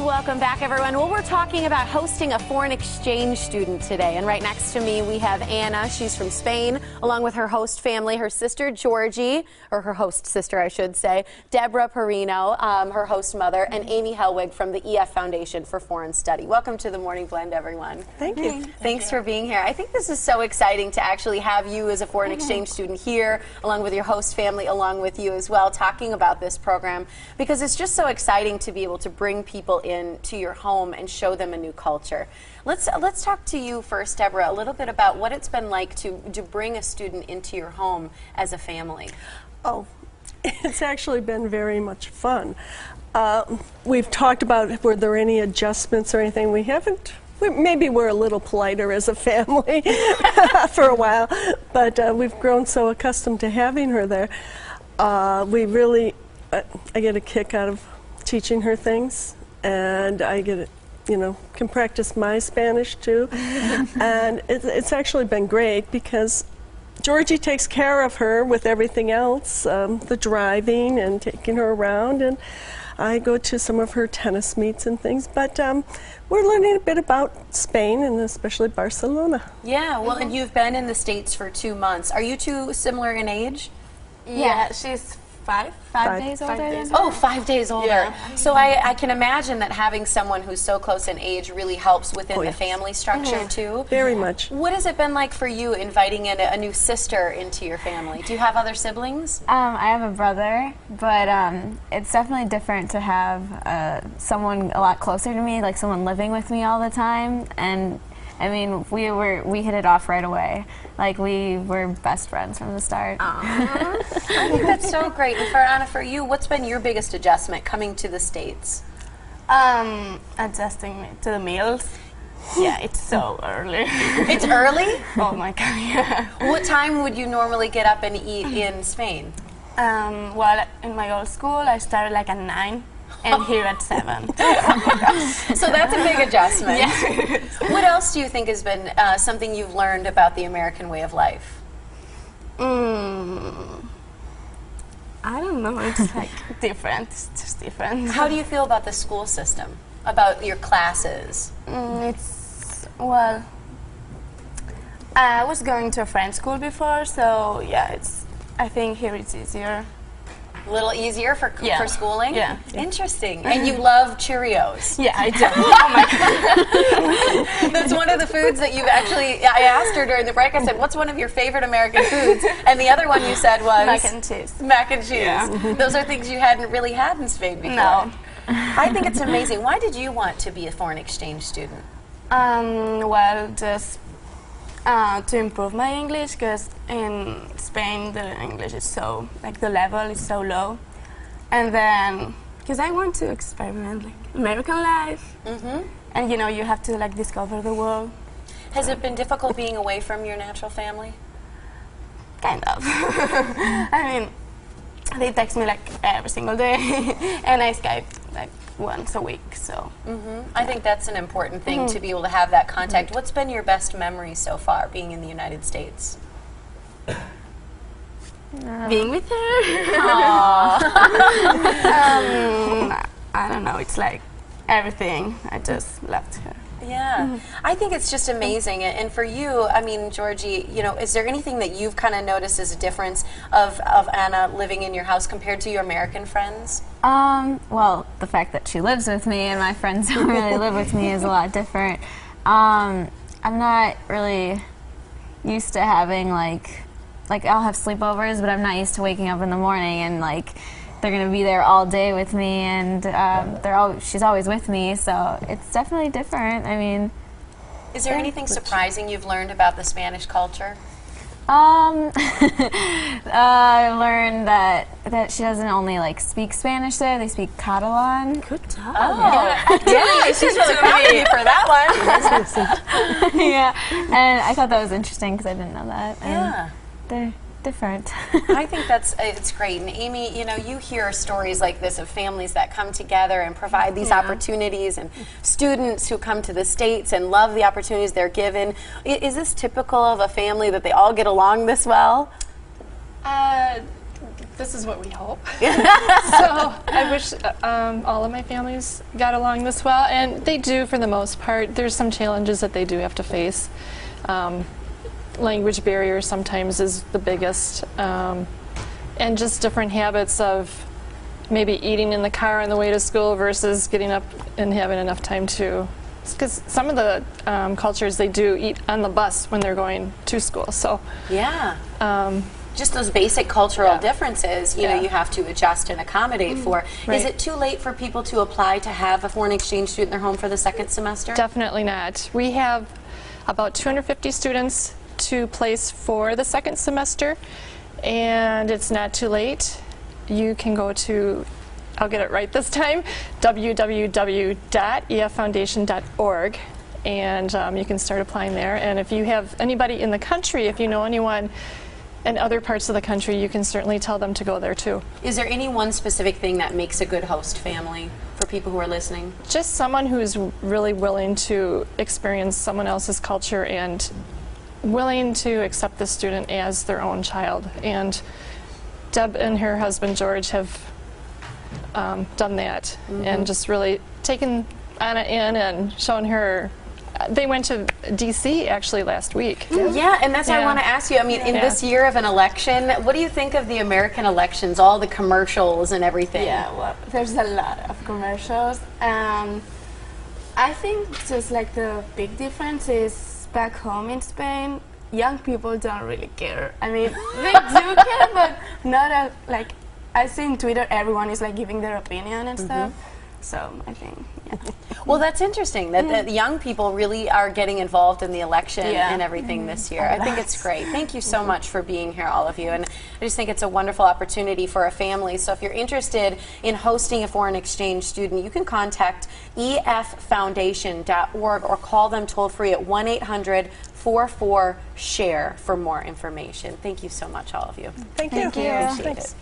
welcome back, everyone. Well, we're talking about hosting a foreign exchange student today. And right next to me, we have Anna. She's from Spain, along with her host family, her sister, Georgie, or her host sister, I should say, Deborah Perino, her host mother, and Amy Helwig from the EF Foundation for Foreign Study. Welcome to the Morning Blend, everyone. Thank you. Thanks for being here. I think this is so exciting to actually have you as a foreign exchange student here, along with your host family, along with you as well, talking about this program, because it's just so exciting to be able to bring people in to your home and show them a new culture. Let's talk to you first, Deborah, a little bit about what it's been like to bring a student into your home as a family. Oh, it's actually been very much fun. We've talked about were there any adjustments or anything. We haven't. Maybe we're a little politer as a family for a while, but we've grown so accustomed to having her there. We really, I get a kick out of teaching her things, and I get, can practice my Spanish too. And it's actually been great because Georgie takes care of her with everything else, the driving and taking her around, and I go to some of her tennis meets and things, but we're learning a bit about Spain and especially Barcelona. Yeah, well, and you've been in the States for 2 months. Are you two similar in age? Yeah, she's five days older. 5 days. Oh, 5 days older. Yeah. So I can imagine that having someone who's so close in age really helps within the yes. family structure too. Very much. What has it been like for you inviting in a new sister into your family? Do you have other siblings? I have a brother, but it's definitely different to have someone a lot closer to me, like someone living with me all the time. And I mean, we hit it off right away. Like, we were best friends from the start. I think that's so great. And for Anna, for you, what's been your biggest adjustment coming to the States? Adjusting to the meals. Yeah, it's so early. It's early? Oh my god, yeah. What time would you normally get up and eat in Spain? Well, in my old school, I started like at 9. And here at 7. So that's a big adjustment. Yeah. What else do you think has been something you've learned about the American way of life? I don't know, it's like different, it's just different. How do you feel about the school system, about your classes? Well, I was going to a French school before, so yeah, I think here it's easier. A little easier for schooling? Yeah. Interesting. And you love Cheerios? Yeah, I do. Oh my god. That's one of the foods that you've actually, I asked her during the break, I said, what's one of your favorite American foods? And the other one you said was? Mac and cheese. Mac and cheese. Yeah. Those are things you hadn't really had in Spain before. No. I think it's amazing. Why did you want to be a foreign exchange student? Well, just to improve my English, because in Spain the English is so, like the level is so low. And then, because I want to experiment like American life. And you have to like discover the world. Has it been difficult being away from your natural family? Kind of. I mean, they text me like every single day, and I Skype like once a week, so. I think that's an important thing to be able to have that contact. What's been your best memory so far being in the United States? Being with her. I don't know, it's like everything. I just loved her. Yeah, I think it's just amazing. And for you, I mean, Georgie, is there anything that you've kind of noticed as a difference of Anna living in your house compared to your American friends? Well, the fact that she lives with me and my friends don't really live with me is a lot different. I'm not really used to having like I'll have sleepovers, but I'm not used to waking up in the morning and like they're going to be there all day with me, and she's always with me, so it's definitely different. I mean, is there anything surprising you've learned about the Spanish culture? I learned that she doesn't only like speak Spanish there; they speak Catalan. Good job. Oh, yeah, she's really proud of you for that one. Yeah, and I thought that was interesting because I didn't know that. And yeah, they're different. I think it's great. And Amy, you hear stories like this of families that come together and provide these opportunities, and students who come to the States and love the opportunities they're given. Is this typical of a family that they all get along this well? this is what we hope. So I wish all of my families got along this well, and they do for the most part. There's some challenges that they do have to face. Language barrier sometimes is the biggest, and just different habits of maybe eating in the car on the way to school versus getting up and having enough time to. Because some of the cultures, they do eat on the bus when they're going to school. So yeah. Just those basic cultural differences, you know, Yeah. you have to adjust and accommodate for. Right. Is it too late for people to apply to have a foreign exchange student in their home for the second semester? Definitely not. We have about 250 students to place for the second semester, and it's not too late. You can go to, I'll get it right this time, www.effoundation.org, and you can start applying there. And if you have anybody in the country, if you know anyone in other parts of the country, you can certainly tell them to go there too. Is there any one specific thing that makes a good host family for people who are listening? Just someone who's really willing to experience someone else's culture and willing to accept the student as their own child. And Deb and her husband George have done that, and just really taken Anna in and shown her. They went to D.C. actually last week. Yeah, and that's what I Yeah. want to ask you. I mean, in this year of an election, what do you think of the American elections, all the commercials and everything? Yeah, well, there's a lot of commercials. I think just like the big difference is back home in Spain, young people don't really care. I mean, they do care, but not like I see in Twitter, everyone is like giving their opinion and stuff. So I think, yeah. Well, that's interesting that the young people really are getting involved in the election Yeah. and everything this year. I think it's great. Thank you so much for being here, all of you. And I just think it's a wonderful opportunity for a family. So if you're interested in hosting a foreign exchange student, you can contact effoundation.org or call them toll free at 1-800-44-SHARE for more information. Thank you so much, all of you. Thank you. Appreciate Thanks. it.